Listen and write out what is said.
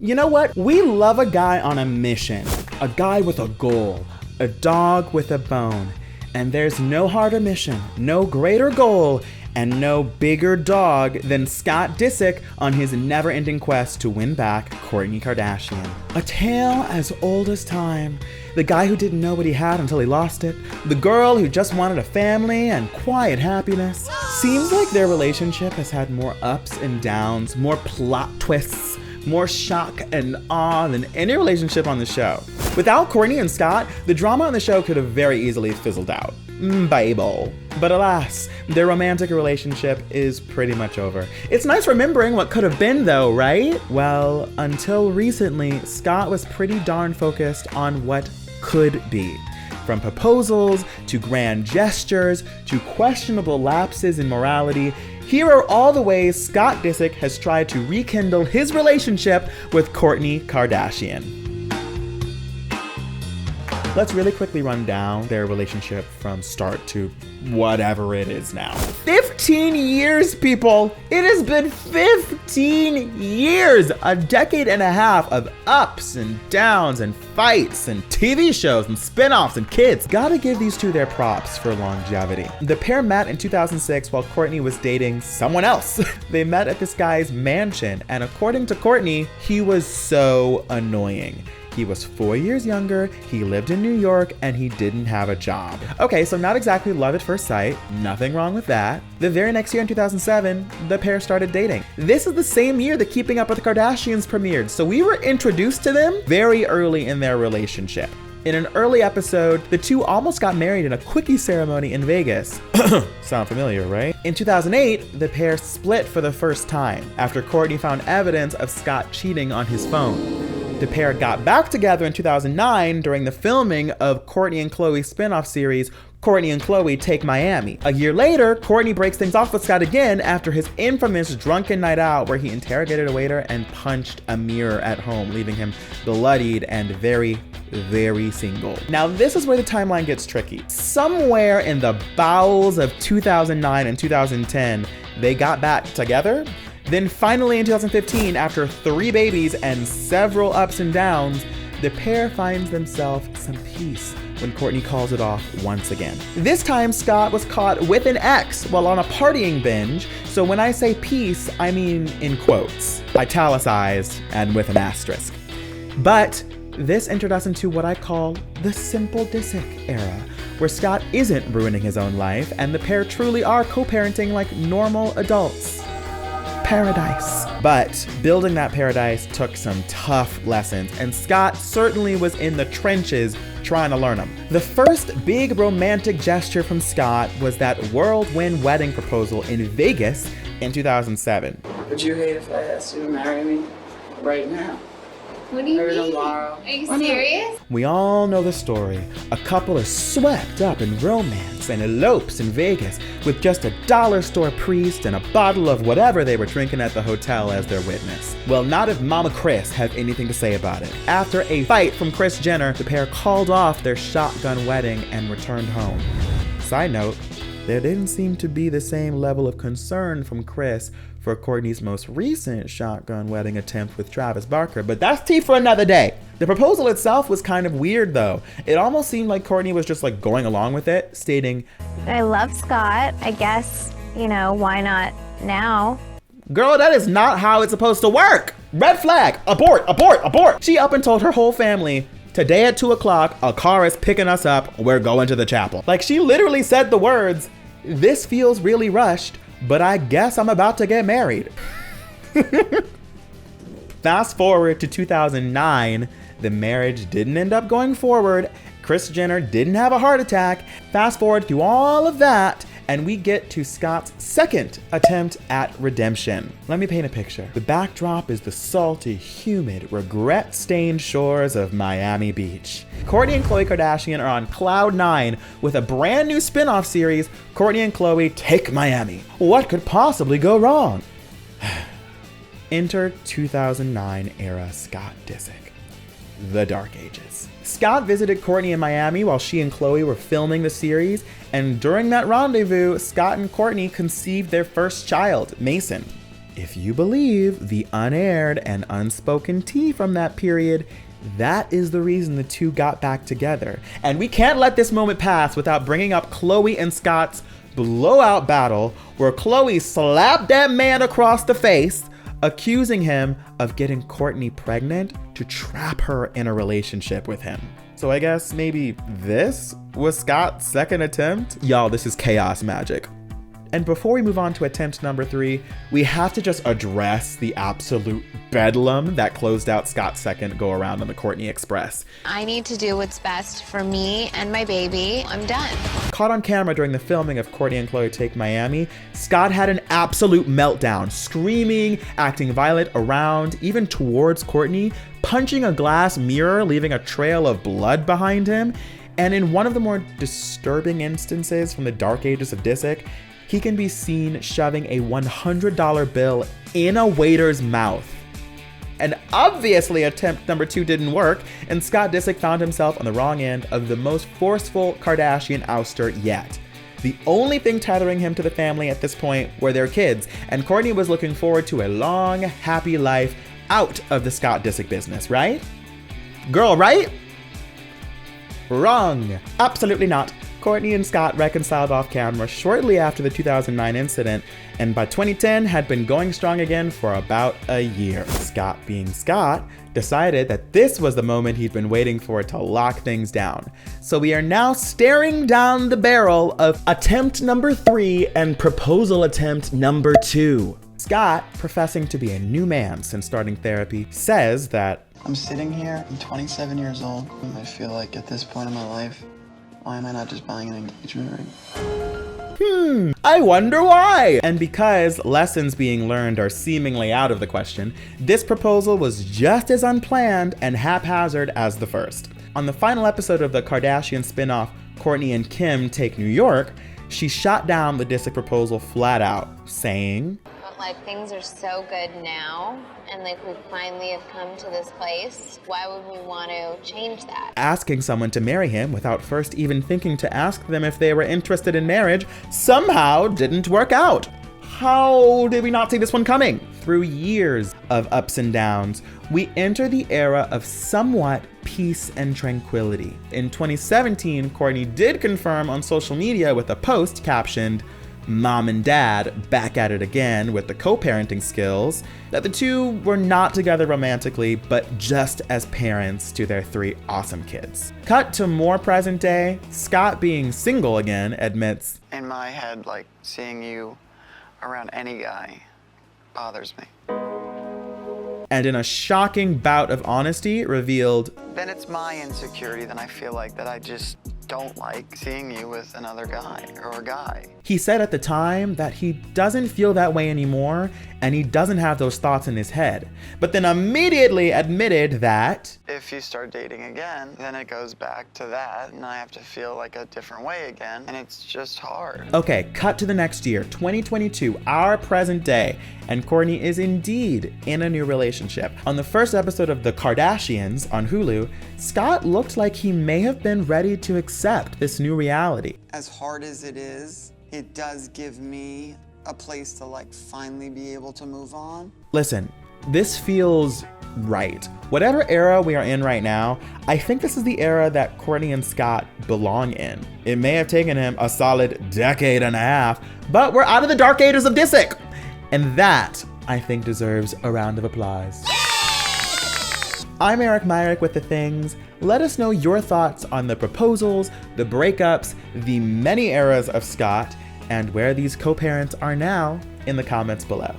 You know what? We love a guy on a mission, a guy with a goal, a dog with a bone. And there's no harder mission, no greater goal, and no bigger dog than Scott Disick on his never-ending quest to win back Kourtney Kardashian. A tale as old as time. The guy who didn't know what he had until he lost it. The girl who just wanted a family and quiet happiness. Seems like their relationship has had more ups and downs, more plot twists, more shock and awe than any relationship on the show. Without Kourtney and Scott, the drama on the show could have very easily fizzled out. Bible. But alas, their romantic relationship is pretty much over. It's nice remembering what could have been though, right? Well, until recently, Scott was pretty darn focused on what could be. From proposals, to grand gestures, to questionable lapses in morality, here are all the ways Scott Disick has tried to rekindle his relationship with Kourtney Kardashian. Let's really quickly run down their relationship from start to whatever it is now. 15 years, people! It has been 15 years! A decade and a half of ups and downs and fights and TV shows and spin-offs and kids. Gotta give these two their props for longevity. The pair met in 2006 while Kourtney was dating someone else. They met at this guy's mansion, and according to Kourtney, he was so annoying. He was 4 years younger, he lived in New York, and he didn't have a job. Okay, so not exactly love at first sight, nothing wrong with that. The very next year in 2007, the pair started dating. This is the same year that Keeping Up with the Kardashians premiered, so we were introduced to them very early in their relationship. In an early episode, the two almost got married in a quickie ceremony in Vegas. Sound familiar, right? In 2008, the pair split for the first time after Kourtney found evidence of Scott cheating on his phone. The pair got back together in 2009 during the filming of Kourtney and Khloe's spin-off series, Kourtney and Khloe Take Miami. A year later, Kourtney breaks things off with Scott again after his infamous drunken night out where he interrogated a waiter and punched a mirror at home, leaving him bloodied and very, very single. Now this is where the timeline gets tricky. Somewhere in the bowels of 2009 and 2010, they got back together. Then finally in 2015, after 3 babies and several ups and downs, the pair finds themselves some peace when Kourtney calls it off once again. This time, Scott was caught with an ex while on a partying binge, so when I say peace, I mean in quotes, italicized and with an asterisk. But this entered us into what I call the simple Disick era, where Scott isn't ruining his own life and the pair truly are co-parenting like normal adults. Paradise. But building that paradise took some tough lessons, and Scott certainly was in the trenches trying to learn them. The first big romantic gesture from Scott was that whirlwind wedding proposal in Vegas in 2007. Would you hate if I asked you to marry me right now? What do you mean? Tomorrow? Are you serious? We all know the story. A couple is swept up in romance and elopes in Vegas with just a dollar store priest and a bottle of whatever they were drinking at the hotel as their witness. Well, not if Mama Kris has anything to say about it. After a fight from Kris Jenner, the pair called off their shotgun wedding and returned home. Side note, there didn't seem to be the same level of concern from Kris for Kourtney's most recent shotgun wedding attempt with Travis Barker, but that's tea for another day. The proposal itself was kind of weird though. It almost seemed like Kourtney was just like going along with it, stating, I love Scott. I guess, why not now? Girl, that is not how it's supposed to work. Red flag, abort, abort, abort. She up and told her whole family, today at 2 o'clock, a car is picking us up, we're going to the chapel. Like she literally said the words, this feels really rushed, but I guess I'm about to get married. Fast forward to 2009, the marriage didn't end up going forward. Kris Jenner didn't have a heart attack. Fast forward through all of that, and we get to Scott's second attempt at redemption. Let me paint a picture. The backdrop is the salty, humid, regret-stained shores of Miami Beach. Kourtney and Khloe Kardashian are on cloud 9 with a brand new spin-off series, Kourtney and Khloe Take Miami. What could possibly go wrong? Enter 2009 era Scott Disick. The Dark Ages. Scott visited Kourtney in Miami while she and Khloe were filming the series, and during that rendezvous, Scott and Kourtney conceived their first child, Mason. if you believe the unaired and unspoken tea from that period, that is the reason the two got back together. And we can't let this moment pass without bringing up Khloe and Scott's blowout battle, where Khloe slapped that man across the face, accusing him of getting Kourtney pregnant to trap her in a relationship with him. So I guess maybe this was Scott's second attempt? Y'all, this is chaos magic. And before we move on to attempt number 3, we have to just address the absolute bedlam that closed out Scott's second go around on the Kourtney Express. I need to do what's best for me and my baby. I'm done. Caught on camera during the filming of Kourtney and Khloe Take Miami, Scott had an absolute meltdown, screaming, acting violent around, even towards Kourtney, punching a glass mirror, leaving a trail of blood behind him. And in one of the more disturbing instances from the dark ages of Disick, he can be seen shoving a $100 bill in a waiter's mouth. And obviously attempt number 2 didn't work, and Scott Disick found himself on the wrong end of the most forceful Kardashian ouster yet. The only thing tethering him to the family at this point were their kids, and Kourtney was looking forward to a long, happy life out of the Scott Disick business, right? Girl, right? Wrong. Absolutely not. Kourtney and Scott reconciled off camera shortly after the 2009 incident, and by 2010 had been going strong again for about a year. Scott, being Scott, decided that this was the moment he'd been waiting for to lock things down. So we are now staring down the barrel of attempt number 3 and proposal attempt number 2. Scott, professing to be a new man since starting therapy, says that, I'm sitting here, I'm 27 years old, and I feel like at this point in my life, why am I not just buying an engagement ring? I wonder why. And because lessons being learned are seemingly out of the question, this proposal was just as unplanned and haphazard as the first. On the final episode of the Kardashian spin-off, Kourtney and Kim Take New York, she shot down the Disick proposal flat out, saying, But like things are so good now, and like we finally have come to this place, why would we want to change that? Asking someone to marry him without first even thinking to ask them if they were interested in marriage somehow didn't work out. How did we not see this one coming? Through years of ups and downs, we enter the era of somewhat peace and tranquility. In 2017, Kourtney did confirm on social media with a post captioned, Mom and Dad back at it again with the co-parenting skills, that the two were not together romantically, but just as parents to their 3 awesome kids. Cut to more present day, Scott, being single again, admits, In my head, like, seeing you around any guy bothers me. and in a shocking bout of honesty revealed, Then it's my insecurity, then I feel like that I just don't like seeing you with another guy or a guy. he said at the time that he doesn't feel that way anymore and he doesn't have those thoughts in his head, but then immediately admitted that If you start dating again, then it goes back to that, and I have to feel like a different way again, and it's just hard. Okay, cut to the next year, 2022, our present day, and Kourtney is indeed in a new relationship. On the first episode of The Kardashians on Hulu, Scott looked like he may have been ready to accept this new reality. As hard as it is, it does give me a place to like finally be able to move on. Listen, this feels right. Whatever era we are in right now, I think this is the era that Kourtney and Scott belong in. It may have taken him a solid decade and a half, but we're out of the dark ages of Disick. And that, I think, deserves a round of applause. I'm Eric Myrick with The Things. Let us know your thoughts on the proposals, the breakups, the many eras of Scott, and where these co-parents are now in the comments below.